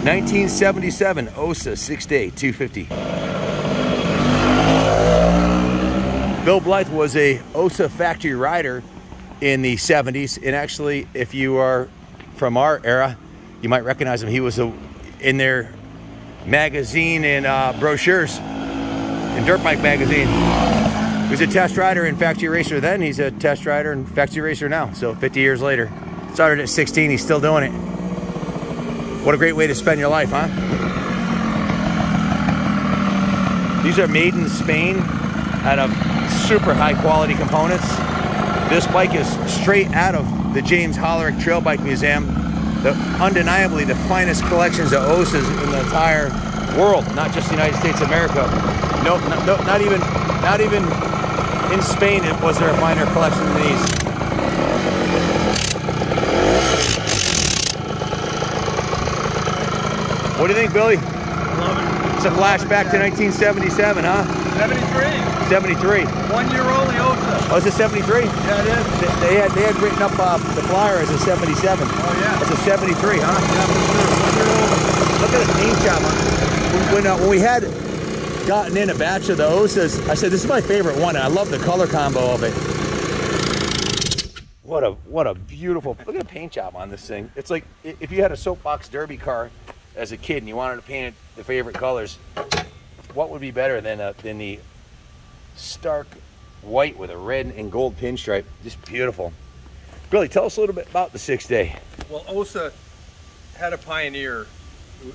1977 Ossa 6-day 250. Bill Blythe was a Ossa factory rider in the 70s, and actually, if you are from our era, you might recognize him. He was in their magazine and brochures, in Dirt Bike magazine. He was a test rider and factory racer then. He's a test rider and factory racer now. So 50 years later, started at 16. He's still doing it. What a great way to spend your life, huh? These are made in Spain out of super high quality components. This bike is straight out of the James Hollerick Trail Bike Museum. Undeniably the finest collections of Ossas in the entire world, not just the United States of America. No, not even in Spain was there a finer collection than these. What do you think, Billy? Love it. It's a flashback to 1977, huh? 73. 73. 1 year only Ossa. Oh, is it 73? Yeah, it is. They had written up the flyer as a 77. Oh, yeah. It's a 73, huh? Yeah, for sure. 1 year only. Look at the paint job. When we had gotten in a batch of the Ossas, I said, this is my favorite one. I love the color combo of it. What a beautiful, look at the paint job on this thing. It's like if you had a soapbox derby car as a kid and you wanted to paint it the favorite colors, what would be better than the stark white with a red and gold pinstripe? Just beautiful. Billy, tell us a little bit about the 6-day. Well, Ossa had a Pioneer.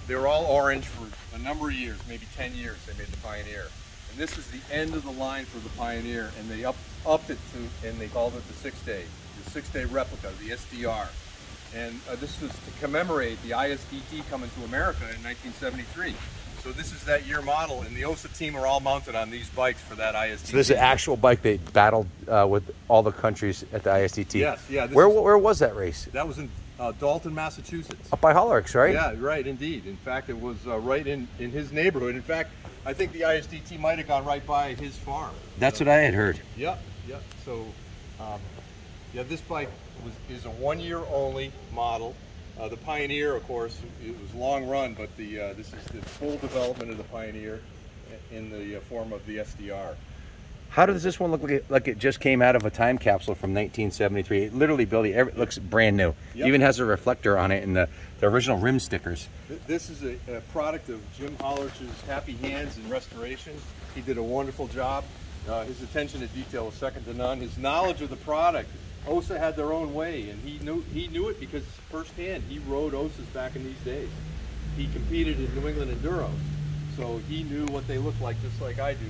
They were all orange for a number of years, maybe 10 years they made the Pioneer. And this is the end of the line for the Pioneer, and they upped it to, and they called it the 6-day. The 6-day replica, the SDR. And this was to commemorate the ISDT coming to America in 1973. So this is that year model, and the Ossa team are all mounted on these bikes for that ISDT. So this is an actual bike they battled with all the countries at the ISDT? Yes, yeah. Where was that race? That was in Dalton, Massachusetts. Up by Hollerick's, right? Yeah, right, indeed. In fact, it was right in his neighborhood. In fact, I think the ISDT might have gone right by his farm. That's what I had heard. Yep, yep. So, yeah, this bike is a 1 year only model. The Pioneer, of course, it was long run, but this is the full development of the Pioneer in the form of the SDR. How does this one look like it just came out of a time capsule from 1973? It literally, Billy, it looks brand new. Yep. Even has a reflector on it and the original rim stickers. This is a product of Jim Hollerich's Happy Hands in restoration. He did a wonderful job. His attention to detail was second to none. His knowledge of the product, Ossa had their own way, and he knew it because firsthand he rode Ossas back in these days. He competed in New England Enduros, so he knew what they looked like just like I do.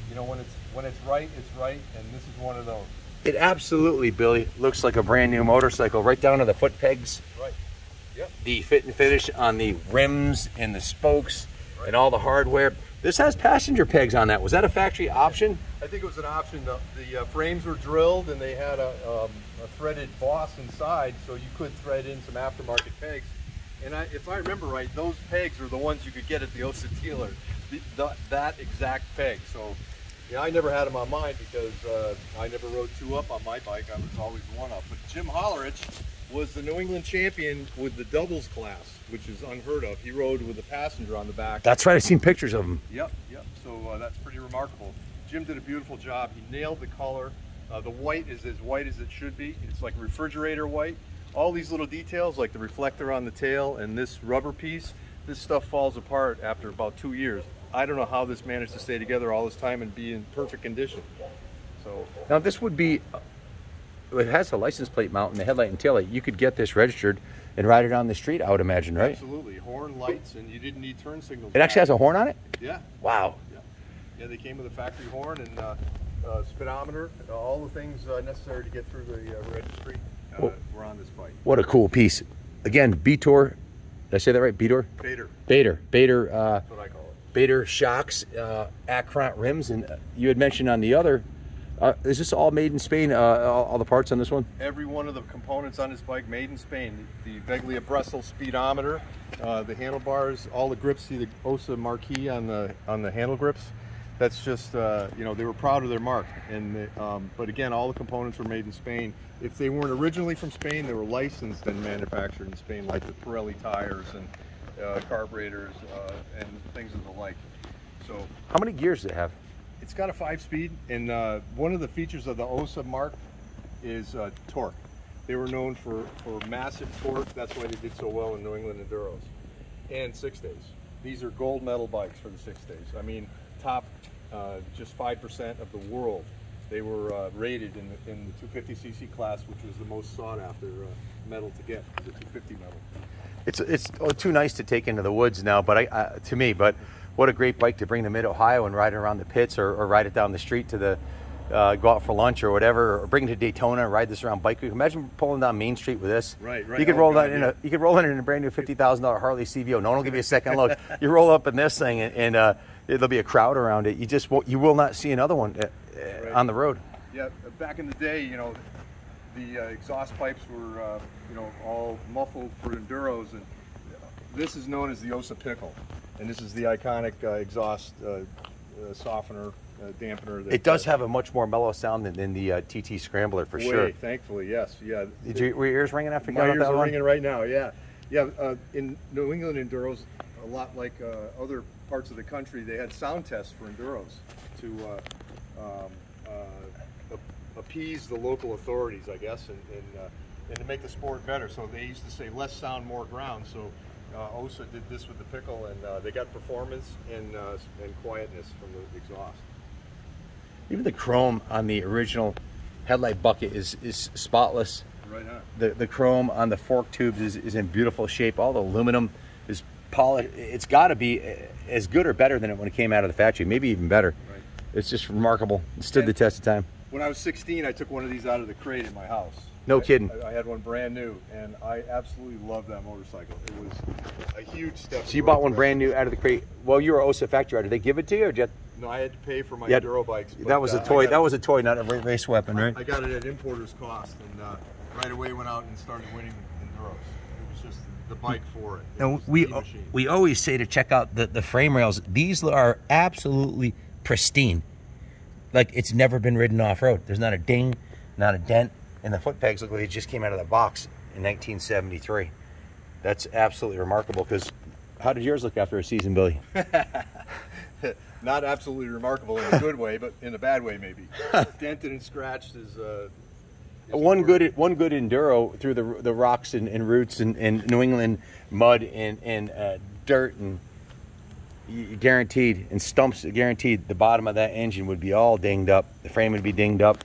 You know, when it's right, it's right, and this is one of those. It absolutely, Billy, looks like a brand new motorcycle, right down to the foot pegs. Right. Yep. The fit and finish on the rims and the spokes, right, and all the hardware. This has passenger pegs on that. Was that a factory option? I think it was an option. The frames were drilled, and they had a threaded boss inside, so you could thread in some aftermarket pegs. And if I remember right, those pegs are the ones you could get at the Ossa dealer. That exact peg. So, yeah, I never had them on mine because I never rode 2-up on my bike. I was always 1-up. But Jim Hollerich was the New England champion with the doubles class, which is unheard of. He rode with a passenger on the back. That's right. I've seen pictures of him. Yep, yep. So that's pretty remarkable. Jim did a beautiful job. He nailed the color. The white is as white as it should be. It's like refrigerator white. All these little details, like the reflector on the tail and this rubber piece, this stuff falls apart after about 2 years. I don't know how this managed to stay together all this time and be in perfect condition. So now this would be, it has a license plate mount and the headlight and tail light. You could get this registered and ride it on the street, I would imagine, right? Absolutely. Horn, lights, and you didn't need turn signals. It actually has a horn on it? Yeah. Wow. Yeah, yeah, they came with a factory horn and speedometer, all the things necessary to get through the registry were on this bike. What a cool piece. Again, Beator, did I say that right? Beator? Bader. Bader. Bader. That's what I call it. Bader shocks, Acront rims, and you had mentioned on the other, is this all made in Spain, all the parts on this one? Every one of the components on this bike made in Spain. The Veglia Bresel speedometer, the handlebars, all the grips, see the Ossa marquee on the handle grips. That's just, you know, they were proud of their mark. And but again, all the components were made in Spain. If they weren't originally from Spain, they were licensed and manufactured in Spain, like the Pirelli tires and carburetors, and things of the like. So How many gears does it have? it's got a 5-speed, and one of the features of the Ossa mark is torque. They were known for massive torque. That's why they did so well in New England Enduros and 6 days. These are gold medal bikes for the 6 days. I mean, top just 5% of the world. They were rated in the 250cc class, which was the most sought after metal to get, the 250 metal. It's too nice to take into the woods now, but to me, but what a great bike to bring to Mid-Ohio and ride it around the pits, or ride it down the street to the go out for lunch or whatever, or bring it to Daytona and ride this around Bike Week. Imagine pulling down Main Street with this. Right. You could roll that in a brand new $50,000 Harley CVO. No one will give you a second look. You roll up in this thing, and there'll be a crowd around it. You will not see another one on the road. Yeah, back in the day, you know, the exhaust pipes were you know, all muffled for enduros, and this is known as the Ossa pickle, and this is the iconic exhaust softener, dampener. It does have a much more mellow sound than the TT Scrambler, for sure. Thankfully, yes. Yeah. Were your ears ringing after you got My that ears are one? ringing right now. Yeah. Yeah. In New England Enduros, a lot like other parts of the country, they had sound tests for enduros to appease the local authorities, I guess, and to make the sport better. So they used to say less sound, more ground. So Ossa did this with the pickle, and they got performance and quietness from the exhaust. Even the chrome on the original headlight bucket is spotless. Right on. The chrome on the fork tubes is in beautiful shape. All the aluminum is polished. It's got to be as good or better than it when it came out of the factory, maybe even better. Right. It's just remarkable. It stood the test of time. When I was 16, I took one of these out of the crate in my house. No kidding. I had one brand new, and I absolutely loved that motorcycle. It was a huge step. So you bought one brand new out of the crate. Well, you were Ossa factory rider. Did they give it to you, or did you? No, I had to pay for my enduro bikes. That was a toy. That was a toy, not a race weapon, right? I got it at importer's cost, and right away went out and started winning enduros. It was just the bike for it. And we always say to check out the frame rails. These are absolutely pristine. Like it's never been ridden off road. There's not a ding, not a dent, and the foot pegs look like they just came out of the box in 1973. That's absolutely remarkable. Because how did yours look after a season, Billy? Not absolutely remarkable in a good way, but in a bad way maybe. Dented and scratched is one good enduro through the rocks and roots and New England mud and dirt, and guaranteed, and stumps, guaranteed the bottom of that engine would be all dinged up. The frame would be dinged up.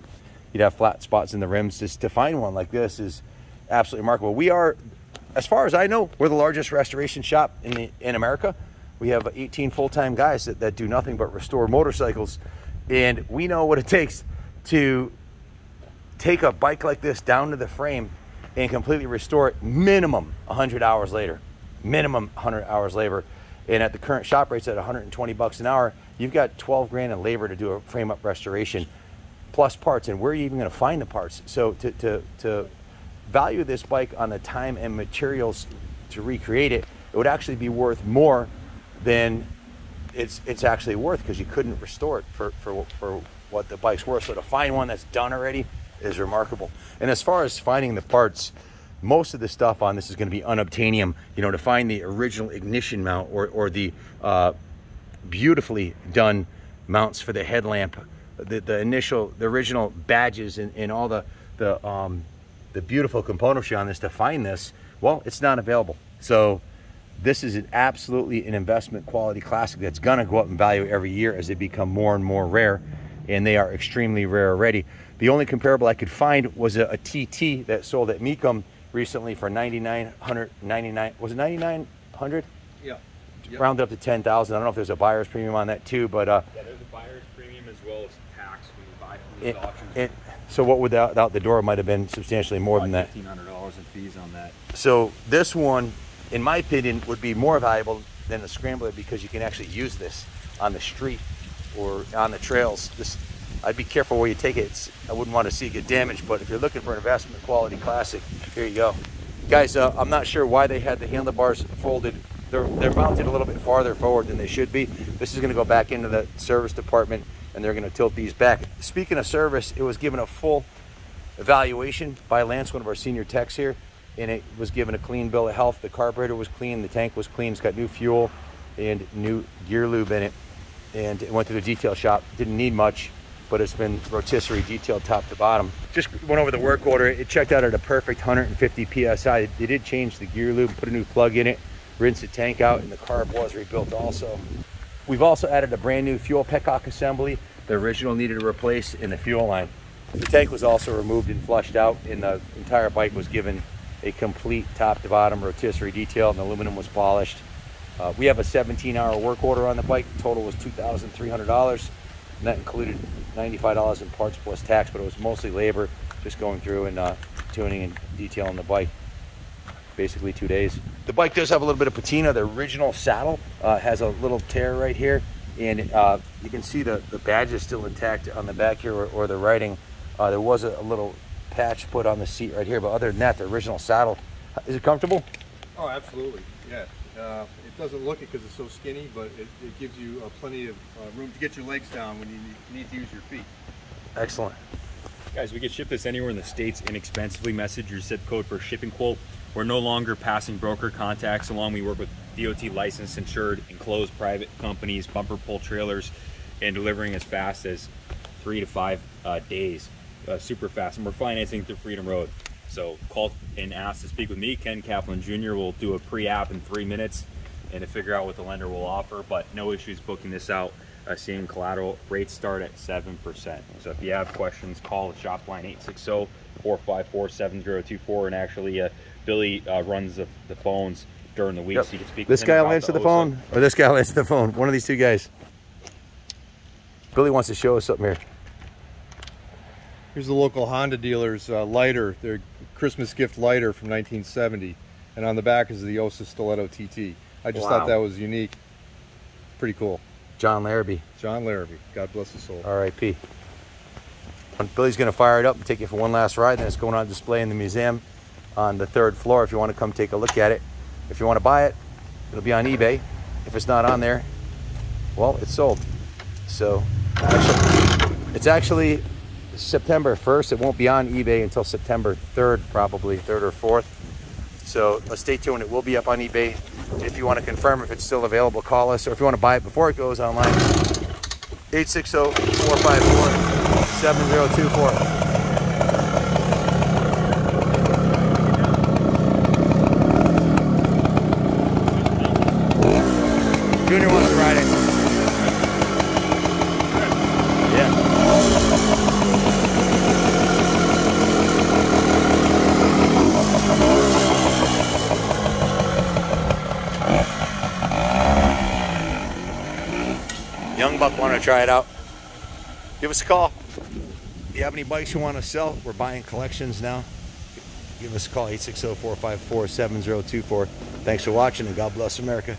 You'd have flat spots in the rims. Just to find one like this is absolutely remarkable. We are, as far as I know, we're the largest restoration shop in America. We have 18 full-time guys that do nothing but restore motorcycles, and we know what it takes to take a bike like this down to the frame and completely restore it. Minimum 100 hours later. Minimum 100 hours labor. And at the current shop rates at 120 bucks an hour, you've got 12 grand in labor to do a frame-up restoration, plus parts. And where are you even going to find the parts? So to value this bike on the time and materials to recreate it, it would actually be worth more than it's actually worth, because you couldn't restore it for what the bike's worth. So to find one that's done already is remarkable. And as far as finding the parts, most of the stuff on this is going to be unobtainium. You know, to find the original ignition mount or the beautifully done mounts for the headlamp, the original badges and all the beautiful componentry on this, to find this, well, it's not available. So this is absolutely an investment quality classic that's going to go up in value every year as they become more and more rare, and they are extremely rare already. The only comparable I could find was a TT that sold at Mecum recently for $9,999. Was it $9,900? Yeah. Yep. Rounded up to $10,000. I don't know if there's a buyer's premium on that too, but yeah, there's a buyer's premium as well as tax when you buy from these auctions. So what would out the door might have been substantially more than that. $1,500 in fees on that. So this one, in my opinion, would be more valuable than the Scrambler, because you can actually use this on the street or on the trails. I'd be careful where you take it. I wouldn't want to see it get damaged, but if you're looking for an investment quality classic, here you go. Guys, I'm not sure why they had the handlebars folded. They're mounted a little bit farther forward than they should be. This is going to go back into the service department, and they're going to tilt these back. Speaking of service, it was given a full evaluation by Lance, one of our senior techs here. and it was given a clean bill of health. The carburetor was clean, the tank was clean, it's got new fuel and new gear lube in it. And it went to the detail shop, didn't need much, but it's been rotisserie detailed top to bottom. Just went over the work order. It checked out at a perfect 150 PSI. They did change the gear lube, put a new plug in it, rinse the tank out, and the carb was rebuilt also. We've also added a brand new fuel petcock assembly. The original needed a replace in the fuel line. The tank was also removed and flushed out, and the entire bike was given a complete top to bottom rotisserie detail, and the aluminum was polished. We have a 17-hour work order on the bike. The total was $2,300, and that included $95 in parts plus tax, but it was mostly labor, just going through and tuning and detailing the bike. Basically 2 days. The bike does have a little bit of patina. The original saddle has a little tear right here, and you can see the badge is still intact on the back here, or the writing. There was a little patch put on the seat right here, but other than that, the original saddle, is it comfortable? Oh, absolutely, yeah. It doesn't look it because it's so skinny, but it gives you plenty of room to get your legs down when you need to use your feet. Excellent. Guys, we can ship this anywhere in the States inexpensively. Message your zip code for a shipping quote. We're no longer passing broker contacts along. We work with DOT licensed, insured, enclosed private companies, bumper pull trailers, and delivering as fast as 3 to 5 days. Super fast, and we're financing through Freedom Road. So call and ask to speak with me, Ken Kaplan Jr. We'll do a pre-app in 3 minutes and to figure out what the lender will offer, but no issues booking this out. Seeing collateral rates start at 7%. So if you have questions, call the shop line 860-454-7024, and actually Billy runs the phones during the week, Yep. so you can speak This with him guy will about answer the Ossa. phone, or this guy will answer the phone. One of these two guys. Billy wants to show us something here. Here's the local Honda dealer's lighter, their Christmas gift lighter from 1970, and on the back is the Ossa Stiletto TT. I just thought that was unique. Pretty cool. John Larrabee. John Larrabee, God bless his soul. R.I.P. Billy's going to fire it up and take you for one last ride, and it's going on display in the museum on the 3rd floor if you want to come take a look at it. If you want to buy it, it'll be on eBay. If it's not on there, well, it's sold. So it's actually September 1st. It won't be on eBay until September 3rd, probably 3rd or 4th. So stay tuned. It will be up on eBay. If you want to confirm if it's still available, call us. Or if you want to buy it before it goes online, 860-454-7024. Junior wants to ride it. Yeah. Young buck want to try it out. Give us a call. If you have any bikes you want to sell, we're buying collections now. Give us a call, 860-454-7024. Thanks for watching, and God bless America.